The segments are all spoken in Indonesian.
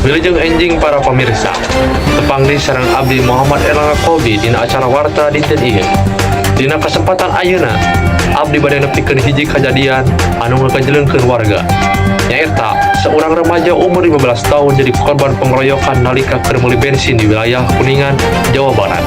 Wilujeng enjing para pemirsa, tepang di sareng Abdi Muhammad Erlangga Qobi dina acara warta dinten ieu. Dina kesempatan ayeuna, Abdi bade nepikeun hiji kajadian anu ngakajeleungkeun warga. Nyaeta, seorang remaja umur 15 tahun jadi korban pengeroyokan nalika keur meuli bensin di wilayah Kuningan, Jawa Barat.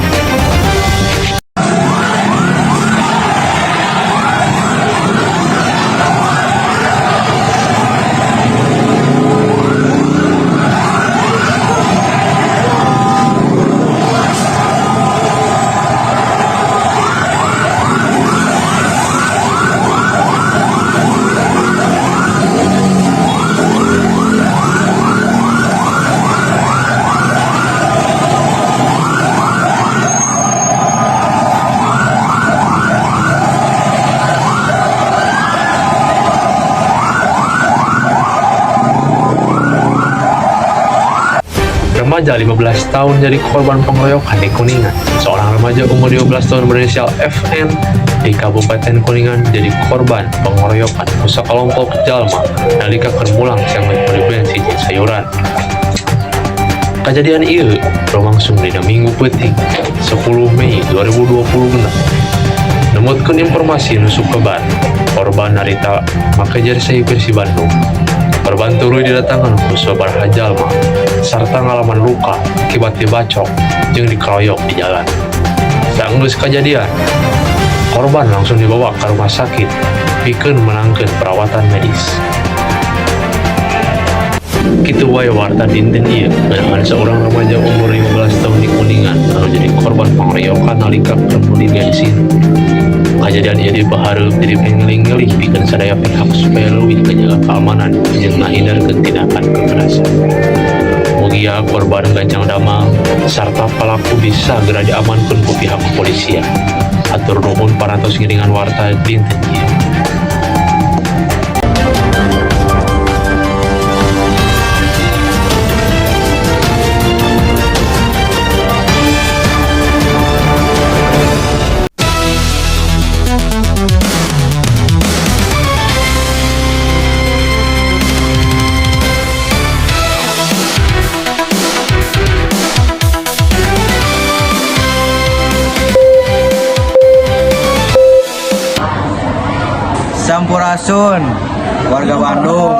Remaja 15 tahun jadi korban pengeroyokan di Kuningan. Seorang remaja umur 15 tahun berinisial FN di Kabupaten Kuningan jadi korban pengeroyokan pusat kelompok jalma nalika keur mulang siang meuli bensin jeung sayuran. Kejadian ieu berlangsung dina Minggu peuting 10 Mei 2026. Nemutkeun informasi nu sukebar, korban narita make jersey Persib Bandung. Korban tuluy didatangan ku sabaraha jalma sarta ngalaman luka akibat dibacok jeung dikeroyok di jalan. Saenggeus kajadian, korban langsung dibawa ke rumah sakit pikeun menangkeun perawatan medis. Kitu wae warta dinten ieu ngeunaan seorang remaja umur 15 tahun di Kuningan anu jadi korban pengeroyokan nalika keur meuli bensin. Kejadian ieu dipahareup jadi pengeling-ngelih pikeun sadaya pihak supaya leuwih kajaga keamanan jeung ngahindarkeun tindakan kekerasan. Mugia korban gancang damang sarta pelaku bisa segera diamankan ku pihak kepolisian. Atur nuhun parantos ngiringan warta dinten ieu. Sampurasun warga Bandung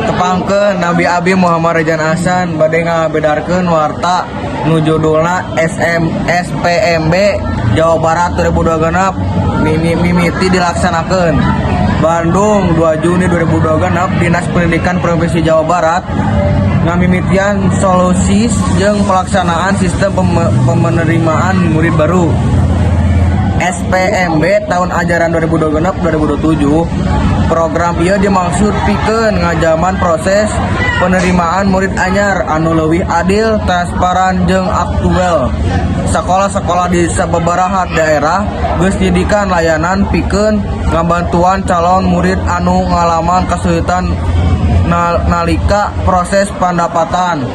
tepangkeun Nabi Abi Muhammad Rejan Hasan bade ngabedarkeun warta nu judulna SPMB Jawa Barat 2026 mimiti dilaksanakeun. Bandung 2 Juni 2026 Dinas Pendidikan Provinsi Jawa Barat ngamimitian solusi jeung pelaksanaan sistem penerimaan murid baru SPMB tahun ajaran 2026-2027. Program ieu dimaksud pikeun ngajaman proses penerimaan murid anyar anu leuwih adil, transparan jeung aktual. Sekolah-sekolah di sababaraha daerah geus nyedikan layanan pikeun ngabantuan calon murid anu ngalaman kesulitan nalika proses pendapatan.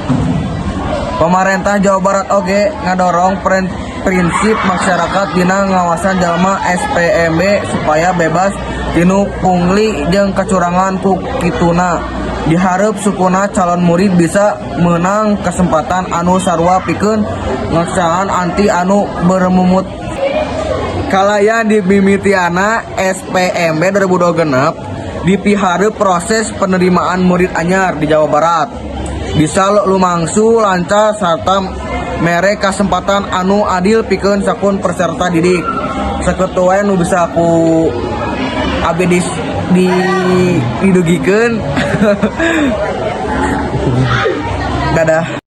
Pemerintah Jawa Barat oge ngadorong prinsip masyarakat dina ngawasan jalma SPMB supaya bebas tinu pungli jeung kecurangan ku kituna. Dihareup sukuna calon murid bisa menang kesempatan anu sarua pikeun ngeksaan anti anu bermumut. Kalayan dimimitiana SPMB 2026 dipihareup proses penerimaan murid anyar di Jawa Barat bisa lumangsu lancar sarta mere kesempatan anu adil pikeun sakun peserta didik. Sakitu wae nu bisa aku abdi didugikeun. Dadah.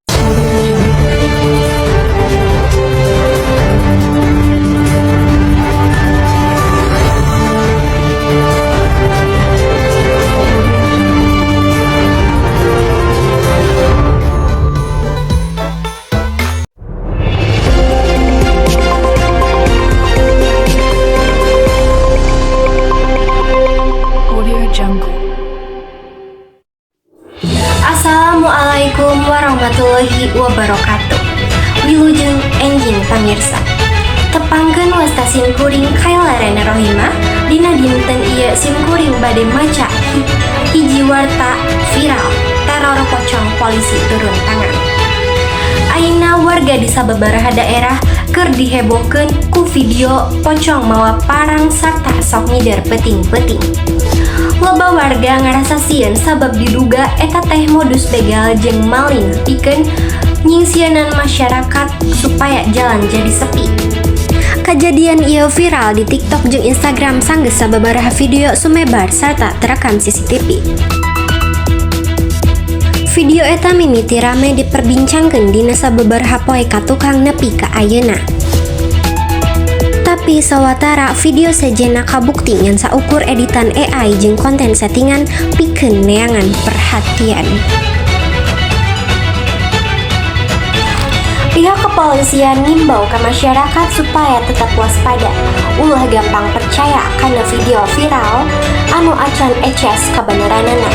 Assalamualaikum warahmatullahi wabarakatuh. Wilujeng enjing pamirsa. Tepangkeun wa stasiun kuring Kailarena Rohimah dina dinten ieu sim kuring bade maca hiji warta viral teror pocong polisi turun tangan. Ayeuna warga di sababaraha daerah keur dihebohkeun ku video pocong mawa parang sarta sok ngider peting-peting. Loba warga ngarasa sieun sabab diduga eta teh modus begal jeung maling pikeun nyingsieunan masyarakat supaya jalan jadi sepi. Kejadian ieu viral di TikTok jeung Instagram sanggeus sababaraha video sumebar sarta terekam CCTV. Video eta mimiti rame diperbincangkeun dina sababaraha poe ka tukang nepi ka ayeuna. Tapi sawatara video sejenna kabukti ngan saukur editan AI jeung konten settingan pikeun neangan perhatian. Pihak kepolisian ngimbau ke masyarakat supaya tetap waspada, ulah gampang percaya karena video viral anu acan eces kabeneranana,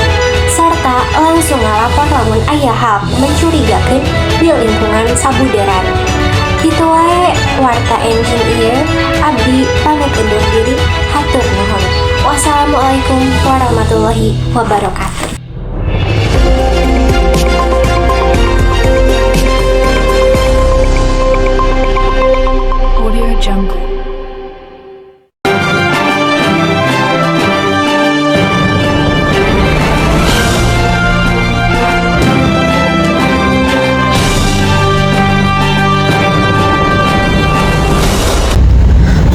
serta langsung ngalapor lamun aya hal mencurigakeun di lingkungan sabuderan. Kitu wae warta engine ieu, abdi pamit undur diri, hatur nuhun. Wassalamualaikum warahmatullahi wabarakatuh. Audio Jungle.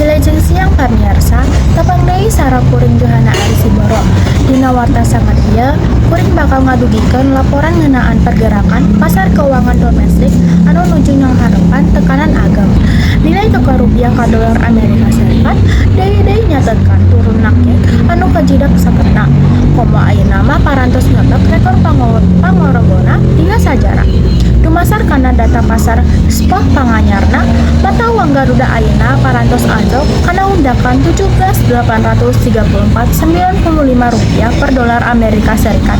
Wilujeng siang pamirsa, tepang deui sara kuring Johana Arisiboro. Dina warta sangat ieu, kuring bakal ngadugikeun laporan ngeunaan pergerakan pasar keuangan domestik anu nuju nyangharepan tekanan agam. Nilai tukar rupiah ka dolar Amerika Serikat deui nyatetkeun turun naket anu kajidak saketna. Komo ayeuna mah parantos ngebek rekor pangorogona dina sajarah. Dumasar kana data pasar spot panganyarna, mata uang Garuda ayeuna parantos anjlok kana undakan 17.834,95 rupiah per dolar Amerika Serikat.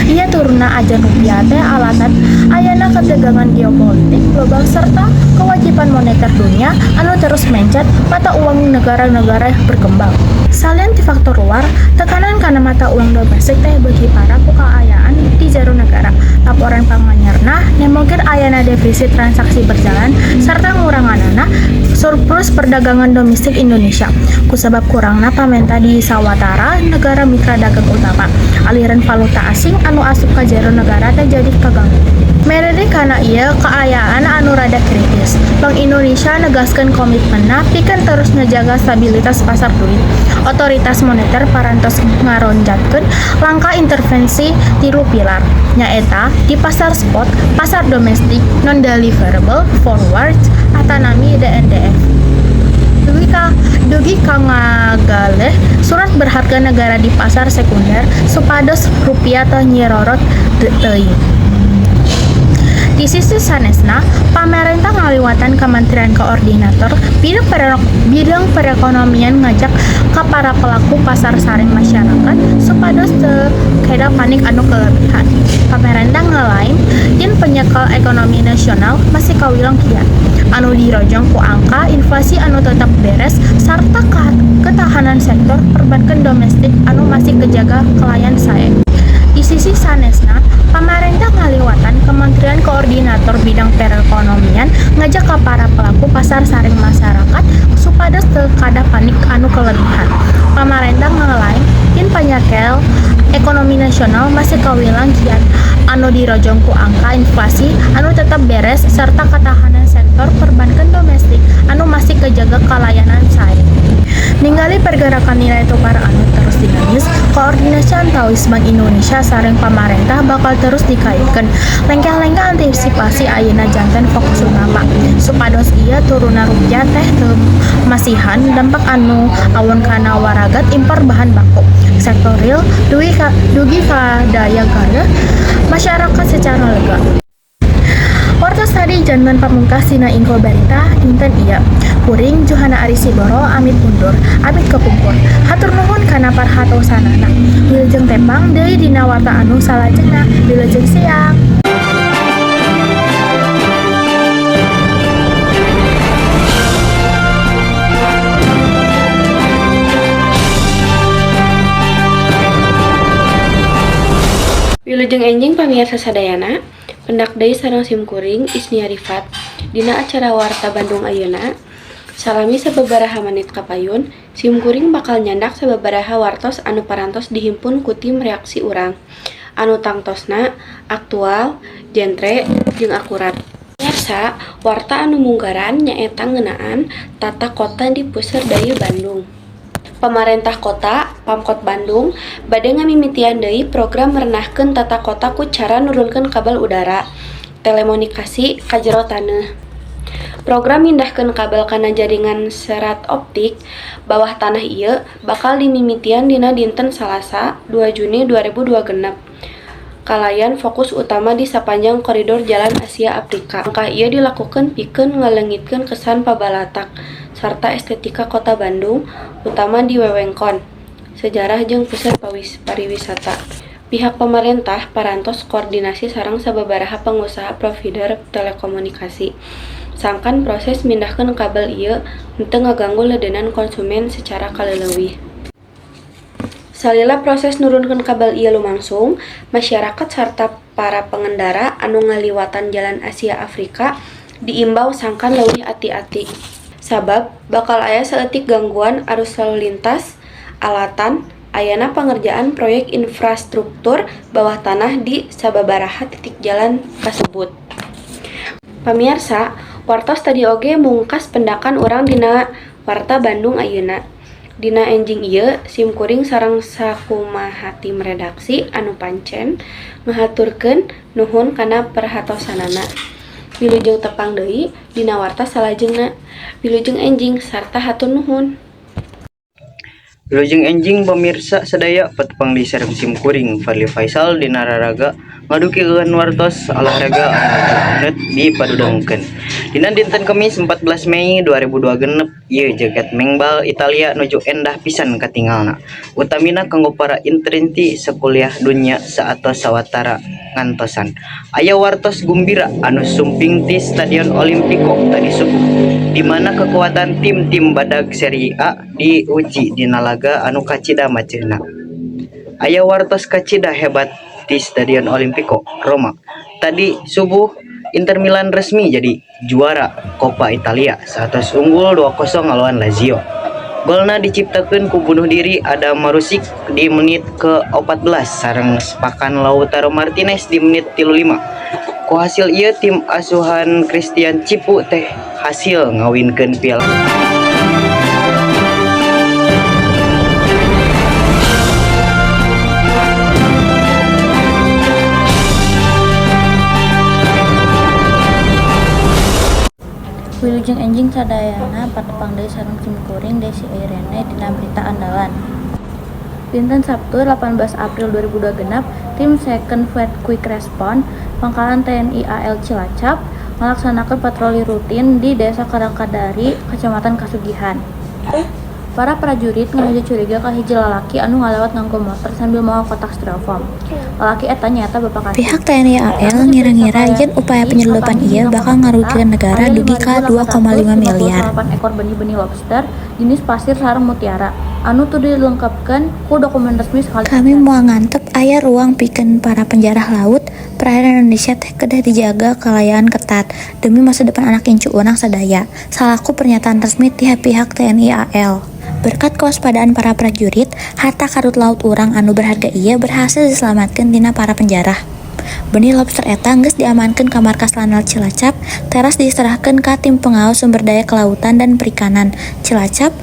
Ia turunna ajan rupiah teh alasan ayana ketegangan geopolitik global serta kewajiban moneter dunia anu terus mencet mata uang negara-negara berkembang. Salin ti faktor luar, tekanan kana mata uang domestik teh beuki parah ku kaayaan di jero negara. Laporan panganyarna nemongkeun ayana defisit transaksi berjalan serta nguranganana surplus perdagangan domestik Indonesia. Kusabab kurangna pamenta di sawatara negara mitra dagang utama. Aliran valuta asing anu asup ka jero negara teh jadi kaganggu. Merede kana ieu kaayaan anu rada kritis. Bank Indonesia negaskeun komitmenna pikeun terus ngejaga stabilitas pasar duit. Otoritas moneter parantos ngaronjatkeun langkah intervensi tilu pilar, nyaeta di pasar spot, pasar domestik, non-deliverable, forward, atanami DNDF. Dugi ka ngagaleh surat berharga negara di pasar sekunder supados rupiah teh nyirorot teuing. Di sisi sanesna, pamerintah ngaliwatan Kementerian Koordinator bidang perekonomian ngajak ke para pelaku pasar saring masyarakat supados teu keda panik anu kelebihan. Pamerintah ngelain yen penyekal ekonomi nasional masih kawilang kiat anu dirojong ku angka inflasi anu tetap beres sarta ketahanan sektor perbankan domestik anu masih kejaga kelayan sae. Di sisi sanesna, pamarentah ngaliwatan Kementerian Koordinator Bidang Perekonomian ngajak ke para pelaku pasar saring masyarakat supados teu kada panik anu kelebihan. Pamarentah ngelain yen panyakel ekonomi nasional masih kawilang kiat anu dirojong ku angka inflasi anu tetap beres serta ketahanan sektor perbankan domestik anu masih kejaga kelayanan sae. Ningali pergerakan nilai tukar anu terus dinamis, koordinasi antawis Bank Indonesia saring pamarentah bakal terus dikaitkan. Lengkah-lengkah antisipasi ayeuna janten fokus utama. Supados ieu turuna rupiah teh teu masihan dampak anu awon kana waragat impor bahan baku. Sektor real dugi ka daya gaya masyarakat secara lega. Wartos tadi jantan pamungkas dina info berita dinten ieu. Kuring Johana Arisiboro amit undur, amit kepungkur. Hatur nuhun kana parhatosanana. Wilujeng tepang deui dina warta anu salajengna. Wilujeng siang. Wilujeng enjing pamirsa sadayana, pendak deui sareng simkuring Isnia Rifat dina acara Warta Bandung ayeuna. Salami sababaraha menit kapayun, simkuring bakal nyandak sababaraha wartos anu parantos dihimpun ku tim reaksi urang. Anu tangtosna aktual, jentre, jeung akurat. Biasa, warta anu munggaran nyaeta ngeunaan tata kota di Puseur Daya Bandung. Pemerintah kota, Pamkot Bandung, bade ngamimitian deui program merenahkeun tata kota ku cara nurunkeun kabel udara, telekomunikasi ka jero taneuh. Program mindahkeun kabel kana jaringan serat optik bawah tanah ieu bakal dimimitian dina dinten Salasa 2 Juni 2026. Kalayan fokus utama di sapanjang koridor Jalan Asia Afrika. Langkah ieu dilakukeun pikeun ngaleungitkeun kesan pabalatak sarta estetika kota Bandung, utama di wewengkon sejarah jeung pusat pariwisata. Pihak pemerintah parantos koordinasi sareng sababaraha pengusaha provider telekomunikasi. Sangkan proses mindahkeun kabel ieu henteu ngaganggu ledenan konsumen secara kaleuleuvih. Salila proses nurunkeun kabel ieu lumangsung, masyarakat sarta para pengendara anu ngaliwatan Jalan Asia Afrika diimbau sangkan leuwih ati-ati. Sabab bakal aya saeutik gangguan arus lalu lintas, alatan, ayana pengerjaan proyek infrastruktur bawah tanah di sababaraha titik jalan kasebut. Pamirsa, wartos tadi oge mungkas pendakan urang dina Warta Bandung ayeuna. Dina enjing ieu, simkuring sareng sakumaha tim redaksi anu pancen ngahaturkeun nuhun kana perhatosanana. Wilujeng tepang deui dina warta salajengna. Wilujeng enjing sarta hatur nuhun. Wilujeng enjing pemirsa sadaya patepang di sareng simkuring Fadli Faisal dina raraga ngadukikeun wartos olahraga anu dipadudengkeun. Dina dinten Kamis 14 Mei 2026 ieu jagat mengbal Italia nuju endah pisan katingalna. Utamina kanggo para intrinti sakuliah dunya saatos sawatara ngantosan. Aya wartos gumbira anu sumping ti Stadion Olimpico tadi subuh, di mana kekuatan tim-tim badag Serie A diuji dina laga anu kacida maceuna. Aya wartos kacida hebat di Stadion Olimpico Roma. Tadi subuh Inter Milan resmi jadi juara Coppa Italia saatos unggul 2-0 ngalawan Lazio. Golna diciptakeun ku bunuh diri Adam Marusic di menit ke-14 sareng sepakan Lautaro Martinez di menit 35. Ku hasil ieu tim asuhan Christian Cipu teh hasil ngawinkeun piala. Wilujeng enjing sadayana patepang deui sareng simkuring Desi Irene dina berita andalan. Dinten Sabtu 18 April 2026, tim Second Fleet Quick Response Pangkalan TNI AL Cilacap melaksanakan patroli rutin di Desa Karangkadari, Kecamatan Kasugihan. Para prajurit ngahaja curiga ka hiji lalaki anu ngalewat nganggo motor sambil mawa kotak styrofoam. Lalaki eta nyaeta bapak pihak TNI AL ngira-ngira yen upaya penyelundupan ieu bakal ngarugikeun negara dugi ka 2,5 miliar. 8 ekor benih-benih lobster jenis pasir sareng mutiara anu teu dilengkapkeun ku dokumen resmi sekali. Kami moal ngantep aya ruang pikeun para penjarah laut. Perairan Indonesia teh kedah dijaga kalayan ketat demi masa depan anak incu urang sadaya. Salaku pernyataan resmi pihak TNI AL. Berkat kewaspadaan para prajurit, harta karut laut urang anu berharga ieu berhasil diselamatkeun dina para penjarah. Benih lobster eta geus diamankeun ka markas Lanal Cilacap, teras diserahkeun ka tim pengawas sumber daya kelautan dan perikanan Cilacap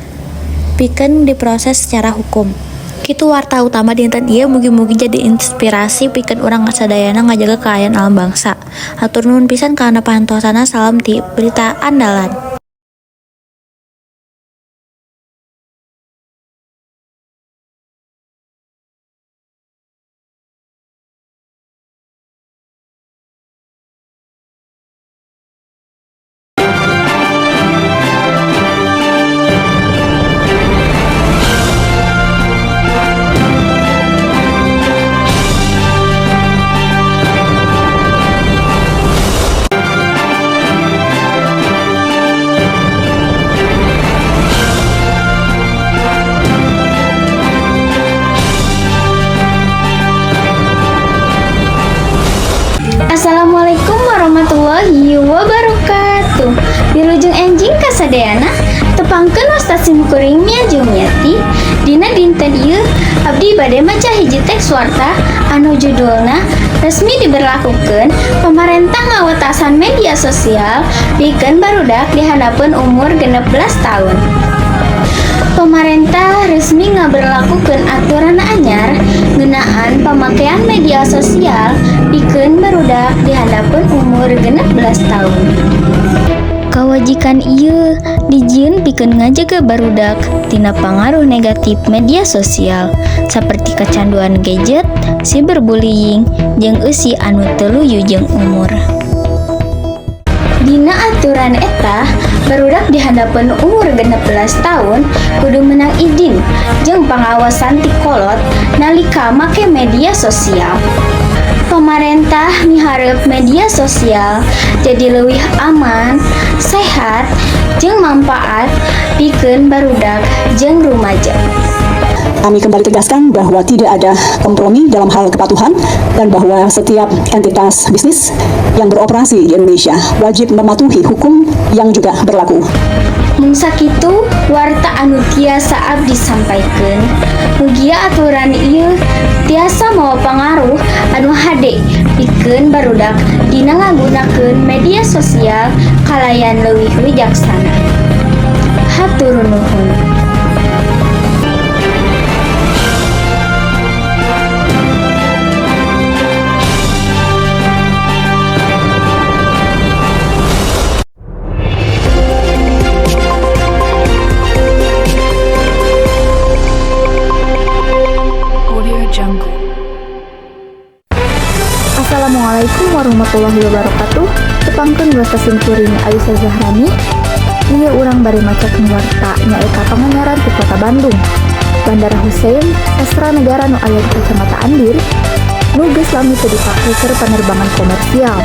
pikeun diproses secara hukum. Kitu warta utama dinten ieu mugi-mugi jadi inspirasi pikeun urang sadayana ngajaga kaayaan alam bangsa. Hatur nuhun pisan kana pantosana, salam ti berita andalan. Abdi bade maca hiji teks warta anu judulna resmi diberlakukan pemerintah ngawatasan media sosial pikeun barudak di handapun umur 16 tahun. Pemerintah resmi ngaberlakukeun aturan anyar ngeunaan pemakaian media sosial pikeun barudak di handapun umur 16 tahun. Kawajikan ieu dijieun pikeun ngajaga barudak tina pangaruh negatif media sosial saperti kecanduan gadget, cyberbullying, jeung eusi anu teu luyu jeung umur. Dina aturan eta, barudak di handapun umur 16 tahun kudu meunang izin jeung pangawasan ti kolot nalika make media sosial. Pemerintah mihareup media sosial jadi leuwih aman, sehat, jeung manfaat pikeun barudak jeung rumaja. Kami kembali tegaskan bahwa tidak ada kompromi dalam hal kepatuhan dan bahwa setiap entitas bisnis yang beroperasi di Indonesia wajib mematuhi hukum yang juga berlaku. Mun sakitu warta anu tiasa abdi sampaikeun, mugia aturan ieu tiasa mawa pangaruh anu hade pikeun barudak dina ngagunakeun media sosial kalayan leuwih wijaksana. Hatur nuhun. Assalamualaikum warahmatullahi wabarakatuh. Tepangkeun bahasa simkuring Aisyah Zahrani. Ieu urang bari maca warta nyaeta panganyaran di Kota Bandung. Bandara Hussein Sastra Negara nu aya di Kecamatan Andir nu geus lami teu dipake keur penerbangan komersial.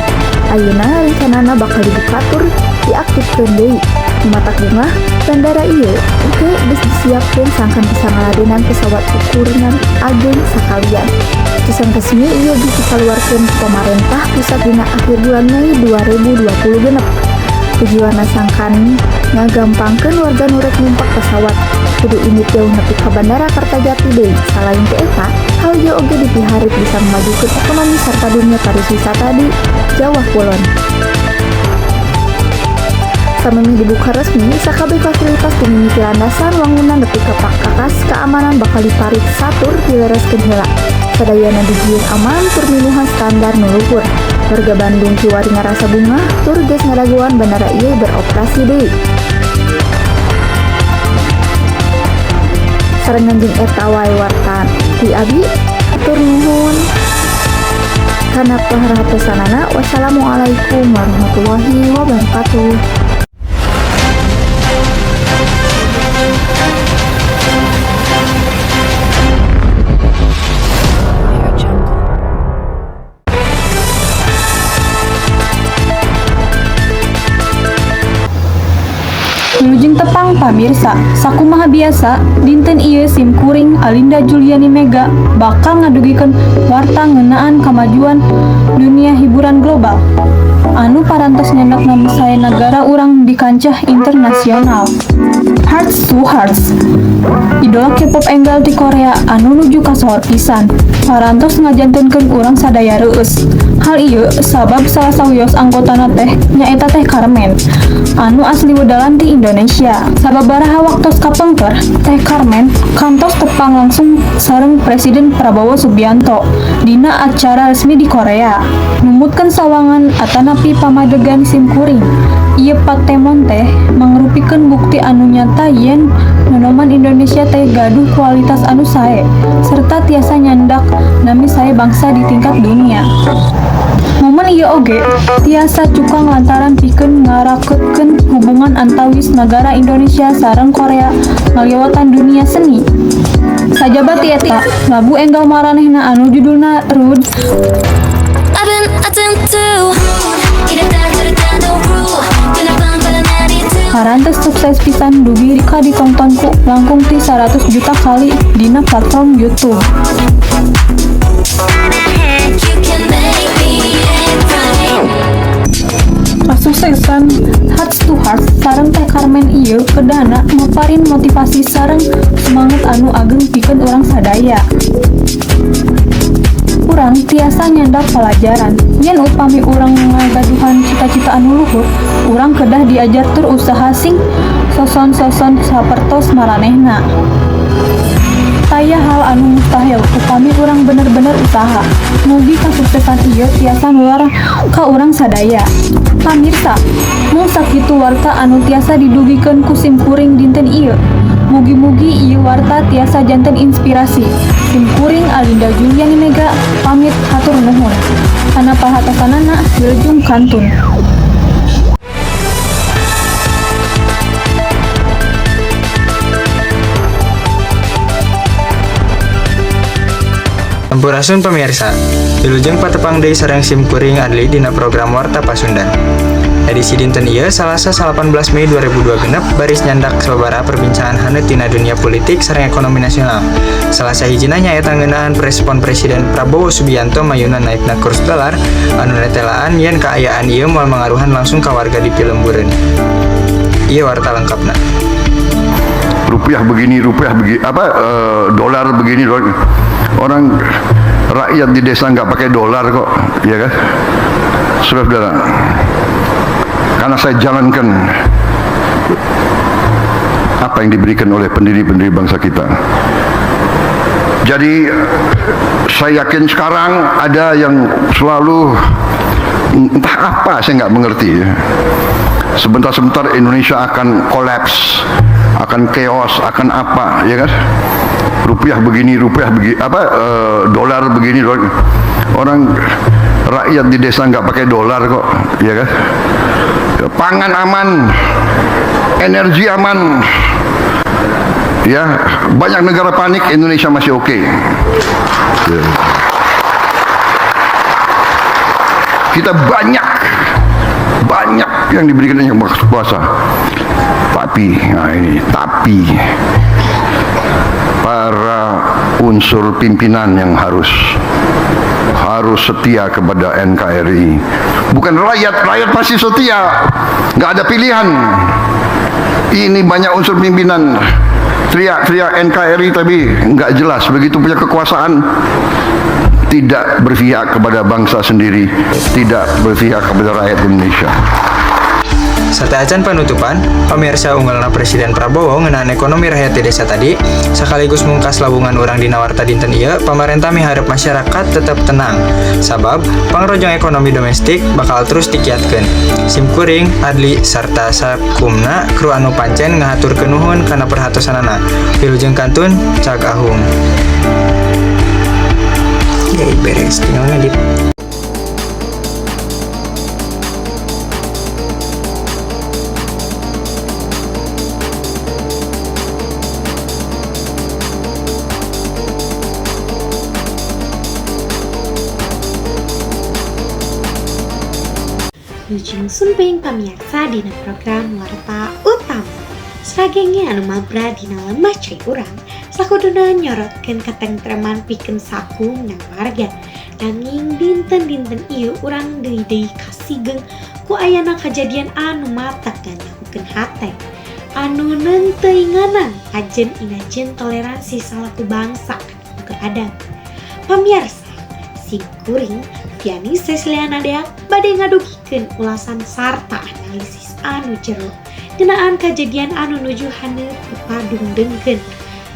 Ayeuna rencanana bakal dibuka tur diaktifkeun deui. Matak bunga bandara ieu oge geus disiapkeun sangkan bisa ngaladenan pesawat ukuran ageung sakalian. Keputusan resmi ieu dikeluarkeun pemerintah pusat dina akhir bulan Mei 2020 genep. Tujuanna sangkan ngagampangkeun warga nu rek numpak pesawat kudu imit jauh nepi ka Bandara Kertajati deui. Salain teu eta, hal ieu oge dipihareup bisa memajukeun ekonomi serta dunia pariwisata di Jawa Kulon. Samemi dibuka resmi, sakabeh fasilitas dimimiti landasan wangunan nepi ka kakas keamanan bakal diparit satur dilereskeun heula. Sadayana dijieun aman tur minuhan standar nu luhur. Warga Bandung kiwari ngarasa bunga tur geus ngadaguan bandara ieu beroperasi deui. Sarengan jeung eta wae warta ti abdi atur nuhun kana paharatosanana. Wassalamualaikum warahmatullahi wabarakatuh. Wilujeng tepang pamirsa, sakumaha biasa dinten ieu simkuring Alinda Juliani Mega bakal ngadugikeun warta ngeunaan kamajuan dunia hiburan global anu parantos nyendak nami sae nagara urang di kancah internasional. Hearts to Hearts, idola K-pop enggal di Korea anu nuju kasohor pisan parantos ngajantunkeun urang sadaya reueus. Hal ieu sabab salah sawios anggotana teh nyaeta Teh Carmen anu asli wedalan ti Indonesia. Sababaraha waktos kapengker Teh Carmen kantos tepang langsung sareng Presiden Prabowo Subianto dina acara resmi di Korea. Numutkeun sawangan atanapi pamadegan simkuring ieu patemon teh mangrupikeun bukti anu nyata yen nonoman Indonesia teh gaduh kualitas anu sae serta tiasa nyandak nami sae bangsa di tingkat dunia. Momen ieu oge tiasa cukang lantaran pikeun ngarakeutkeun hubungan antawis negara Indonesia sareng Korea ngaliwatan dunia seni. Sajabat ti eta lagu enggal maranehna anu judulna Rude parantos sukses pisan dugi ka ditontonku langkung ti 100 juta kali dina platform YouTube. Kesuksesan Hearts to Hearts sareng Teh Carmen ieu kedana maparin motivasi sareng semangat anu ageng pikeun urang sadaya. Urang tiasa nyandak pelajaran. Yen upami urang ngagaduhan cita-cita anu luhur, urang kedah diajar tur usaha sing soson-soson sapertos maranehna. Taya hal anu mustahil upami urang bener-bener usaha. Mugi kasuksesan ieu tiasa nular ka urang sadaya. Pamirsa, mung sakitu warta anu tiasa didugikeun ku simkuring dinten ieu. Mugi-mugi ieu warta tiasa janten inspirasi. Simkuring Alinda Juliani Mega pamit hatur nuhun. Kana pahatosanana Wilujeng Kantun. Sampurasun pemirsa, Wilujeng patepang deui sareng simkuring Adli dina program Warta Pasundan. Edisi dinten ieu Salasa 18 Mei 2002 genep baris nyandak sababaraha perbincangan haneut tina dunia politik sareng ekonomi nasional. Salah sahijina nyaeta ngeunaan respon Presiden Prabowo Subianto mayuna naikna kurs dolar anu netelaan yen kaayaan ieu moal mangaruhan langsung ka warga di Pilembureun. Ieu warta lengkapna. Rupiah begini, dolar begini, orang rakyat di desa nggak pakai dolar kok, ya kan, saudara. Karena saya jalankan apa yang diberikan oleh pendiri-pendiri bangsa kita. Jadi saya yakin sekarang ada yang selalu entah apa, saya nggak mengerti. Sebentar-sebentar Indonesia akan kolaps, akan chaos, akan apa, ya kan? Rupiah begini, dolar begini, orang rakyat di desa nggak pakai dolar kok, ya kan? Pangan aman, energi aman, ya, banyak negara panik, Indonesia masih oke. Ya. Kita banyak yang diberikan yang berkuasa, tapi para unsur pimpinan yang harus setia kepada NKRI. Bukan rakyat pasti setia, nggak ada pilihan. Ini banyak unsur pimpinan teriak-teriak NKRI tapi nggak jelas, begitu punya kekuasaan tidak berpihak kepada bangsa sendiri, tidak berpihak kepada rakyat Indonesia. Sateuacan penutupan, pamirsa unggalna Presiden Prabowo ngeunaan ekonomi rakyat di desa tadi, sekaligus mungkas labungan urang dina warta dinten ieu, pamarentah miharep masyarakat tetap tenang. Sabab, pangrojong ekonomi domestik bakal terus dikiatkeun. Simkuring, Adli, sarta sakumna kru anu pancen ngahaturkeun nuhun kana perhatosanana. Wilujeng Kantun, Cak Ahung. Oke, beres, tinggal ngedit. Wilujeng sunpeung pamirsa dina program Warta Utama. Saragengnya anu mabra dina lembah cai urang sakuduna nyorotkeun katentreman pikeun sakumna warga. Nanging dinten-dinten ieu urang deui-deui kasigeng ku ayana kajadian anu matak nganyahkeun hate. Anu neunteuinganan ajen inajen toleransi salaku bangsa anu keadaan. Pamirsa, simkuring Viani Sesliana Dea bade ngadugikeun ulasan sarta analisis anu jero ngeunaan kajadian anu nuju haneup dipadung dengkeun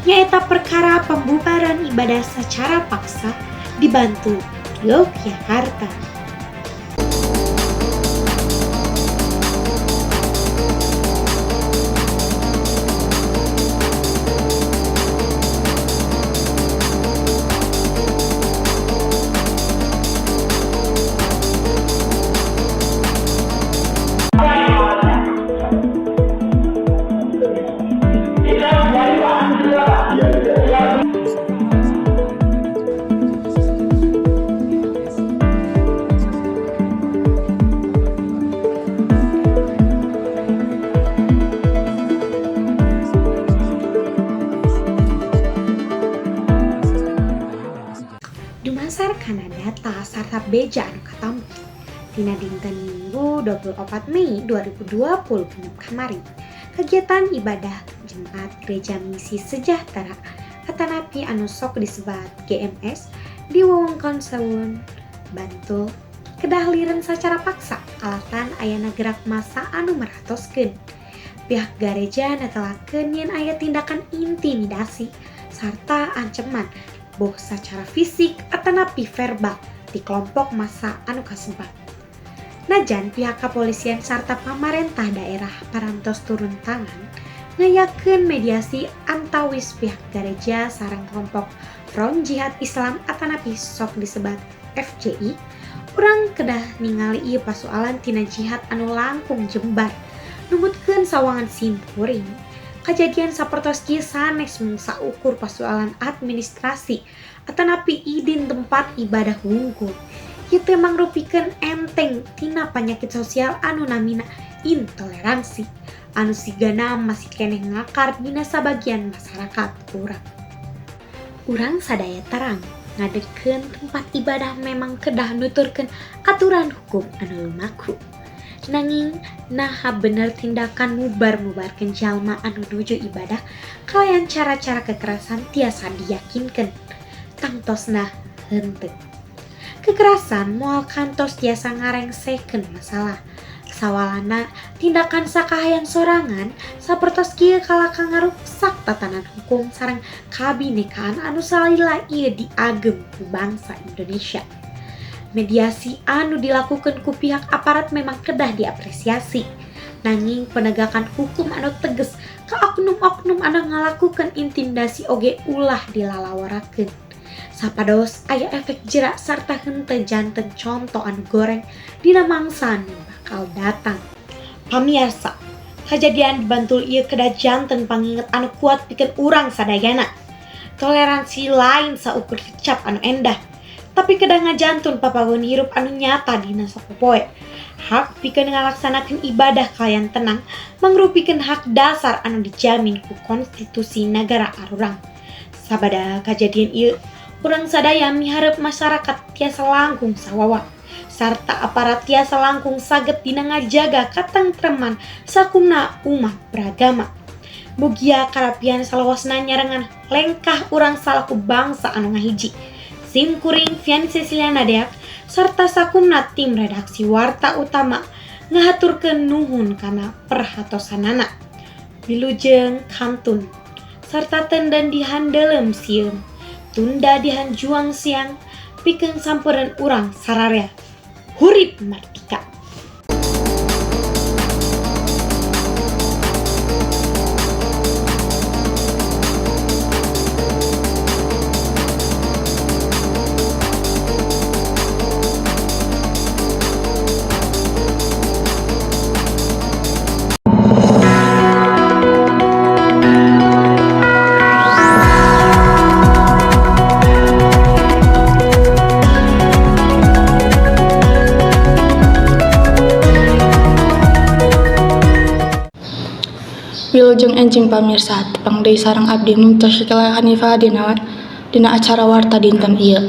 nyaeta perkara pembubaran ibadah secara paksa dibantu Yogyakarta. Dumasar kana data sarta beja anu katampi, Tina dinten Minggu 24 Mei 2020 kamari. Kegiatan ibadah Jemaat Gereja Misi Sejahtera atanapi anu sok disebat GMS di wewengkon Sewun, Bantul, kedah liren secara paksa alatan ayana gerak massa anu meratoskeun. Pihak gereja netelakeun yen aya tindakan intimidasi sarta ancaman boh secara fisik atanapi verbal di kelompok massa anu kasebat. Najan pihak kepolisian sarta pamarentah daerah parantos turun tangan ngayakeun mediasi antawis pihak gereja sareng kelompok Front Jihad Islam atanapi sok disebat FJI. Urang kedah ningali ieu pasoalan tina jihad anu langkung jembar numutkeun sawangan simkuring. Kejadian sapertos kieu sanes mung saukur pasoalan administrasi atanapi idin tempat ibadah wungkul. Ieu teh mangrupikeun enteng tina panyakit sosial anu namina intoleransi anu sigana masih keneh ngakar dina sabagian masyarakat urang. Urang sadaya terang ngadekeun tempat ibadah memang kedah nuturkeun aturan hukum anu lumaku. Nanging naha bener tindakan mubar-mubarkeun jalma anu nuju ibadah kalayan cara-cara kekerasan tiasa diyakinkeun. Tangtosna henteu. Kekerasan moal kantos tiasa ngarengsekeun masalah. Sawalana tindakan sakahayan sorangan sapertos kieu kalaka ngaruksak tatanan hukum sareng kabinekaan anu salila ieu diagem ku bangsa Indonesia. Mediasi anu dilakukan ku pihak aparat memang kedah diapresiasi. Nanging penegakan hukum anu tegas ka oknum-oknum anu ngalakukeun intimidasi oge ulah dilalawarakeun. Sapados aya efek jerak sarta henteu janten contoh anu goreng dina mangsa anu bakal datang. Pamirsa, kejadian di Bantul ieu kedah janten panginget anu kuat pikeun urang sadayana. Toleransi lain saukur kecap anu endah, tapi kedah ngajantun papagon hirup anu nyata dina sapopoe. Hak pikeun ngalaksanakeun ibadah kalayan tenang mangrupikeun hak dasar anu dijamin ku konstitusi negara arurang. Sabada kejadian ieu urang sadaya miharep masyarakat tiasa langkung sawawa sarta aparat tiasa langkung saged dina ngajaga katentreman sakumna umat beragama. Mugia karapian salawasna nyarengan lengkah urang salaku bangsa anu ngahiji. Simkuring Vian Ceciliana Deak sarta sakumna tim redaksi Warta Utama ngahaturkeun nuhun kana perhatosanana. Wilujeng kantun sarta tendan dihandelem sieum. Tunda dihan juang siang pikeun sampeureuan urang sararea hurip mardika. Wilujeng enjing pamirsa, tepang deui sareng abdi Mumtazila Hanifah dina acara warta dinten ieu.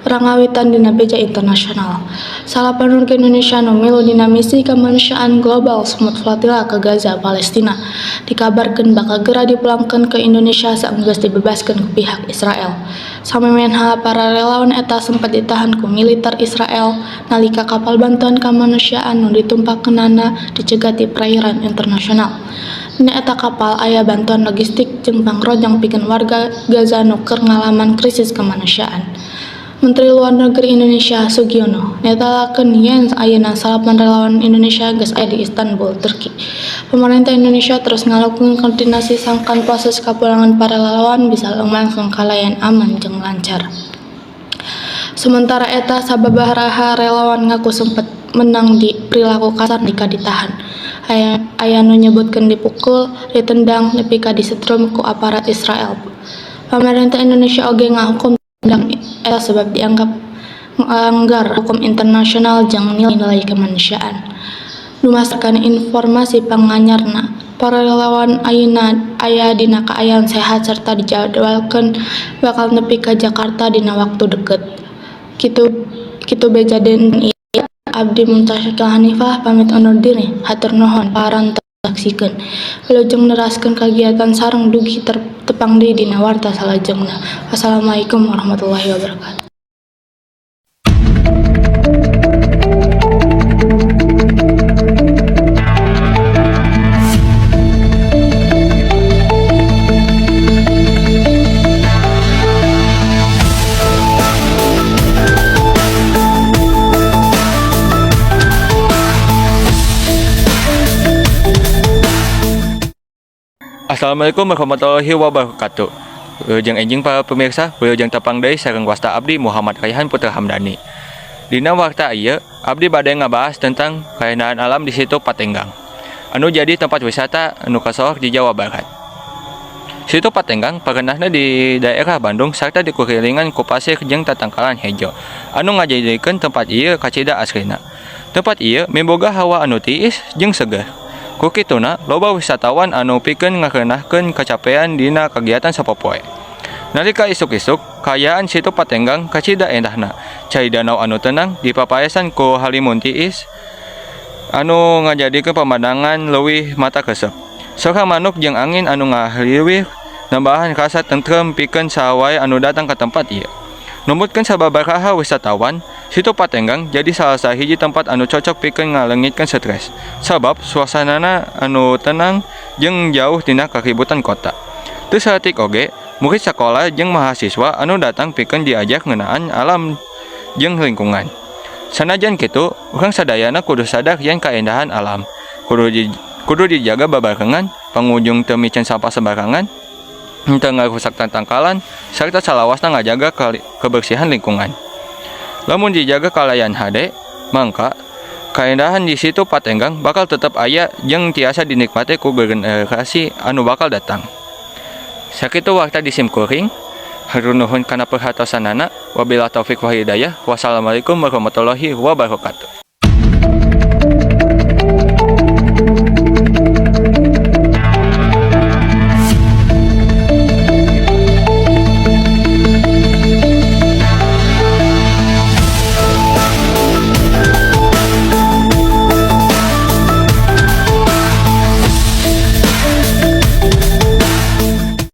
Urang ngawitan dina beja internasional. Salapanurkeun Indonesia nu milu dina misi kemanusiaan global sumut Flatila ke Gaza, Palestina. Dikabarkeun bakal geura dipulangkeun ke Indonesia saenggeus dibebaskeun ku pihak Israel. Samemenha para relawan eta sempat ditahan ku militer Israel nalika kapal bantuan kemanusiaan nu ditumpahkeunana dicegat di perairan internasional. Dina eta kapal aya bantuan logistik jeung pangrojong pikeun warga Gaza nu keur ngalaman krisis kemanusiaan. Menteri Luar Negeri Indonesia Sugiono netelakeun yen ayeuna salapan relawan Indonesia geus aya di Istanbul, Turki. Pemerintah Indonesia terus ngalakukeun koordinasi sangkan proses kapulangan para relawan bisa langsung kalayan aman jeung lancar. Sementara eta sababaraha relawan ngaku sempat menang di perilaku kasar jika ditahan. Aya nu nyebutkeun dipukul, ditendang, nepi ka disetrum ku aparat Israel. Pemerintah Indonesia oge ngahukum tendang eta sebab dianggap melanggar hukum internasional jeung nilai kemanusiaan. Dumasarkan informasi panganyarna, para relawan ayeuna aya dina kaayaan sehat serta dijadwalkeun bakal nepi ka Jakarta dina waktu deukeut. Kitu bejadeun ieu Abdi Muntasyikil Hanifah pamit undur diri. Hatur nuhun parantaksikeun. Wilujeng neraskeun kagiatan sareng dugi tepang deui dina warta salajengna. Wassalamualaikum warahmatullahi wabarakatuh. Assalamualaikum warahmatullahi wabarakatuh. Wilujeng enjing para pemirsa, wilujeng tepang deui sareng wasta abdi Muhammad Raihan Putra Hamdani. Dina warta ieu, abdi bade ngabahas tentang keindahan alam di Situ Patenggang, anu jadi tempat wisata anu kasohor di Jawa Barat. Situ Patenggang pageunahna di daerah Bandung sarta dikelilingan ku pasir jeung tatangkalan hejo, anu ngajadikeun tempat ieu kacida aslina. Tempat ieu miboga hawa anu tiis jeung seger. Ku kituna, loba wisatawan anu pikeun ngakeunahkeun kacapean dina kagiatan sapopoe. Nalika isuk-isuk, kaayaan Situ Patenggang kacida endahna. Cai danau anu tenang dipapaesan ku halimun tiis anu ngajadikeun pemandangan leuwih mata keuseup. Soka manuk jeung angin anu ngahliwih nambahan rasa tentrem pikeun saha wae anu datang ka tempat ieu. Numutkeun sababaraha wisatawan, Situ Patenggang jadi salah sahiji tempat anu cocok pikeun ngaleungitkeun stres. Sabab suasanana anu tenang jeung jauh tina keributan kota. Teu saeutik oge, murid sakola jeung mahasiswa anu datang pikeun diajak ngeunaan alam jeung lingkungan. Sanajan kitu, urang sadayana kudu sadar yen kaendahan alam kudu dijaga babarengan, pengunjung teu micen sampah sembarangan, teu ngarusak tatangkalan, sarta salawasna ngajaga kebersihan lingkungan. Lamun dijaga kalayan hade, mangka kaendahan di Situ Patenggang bakal tetep aya jeung tiasa dinikmati ku generasi anu bakal datang. Sakitu warta di Simkuring. Hatur nuhun kana perhatosanana. Wabillahi taufik wal hidayah. Wassalamualaikum warahmatullahi wabarakatuh.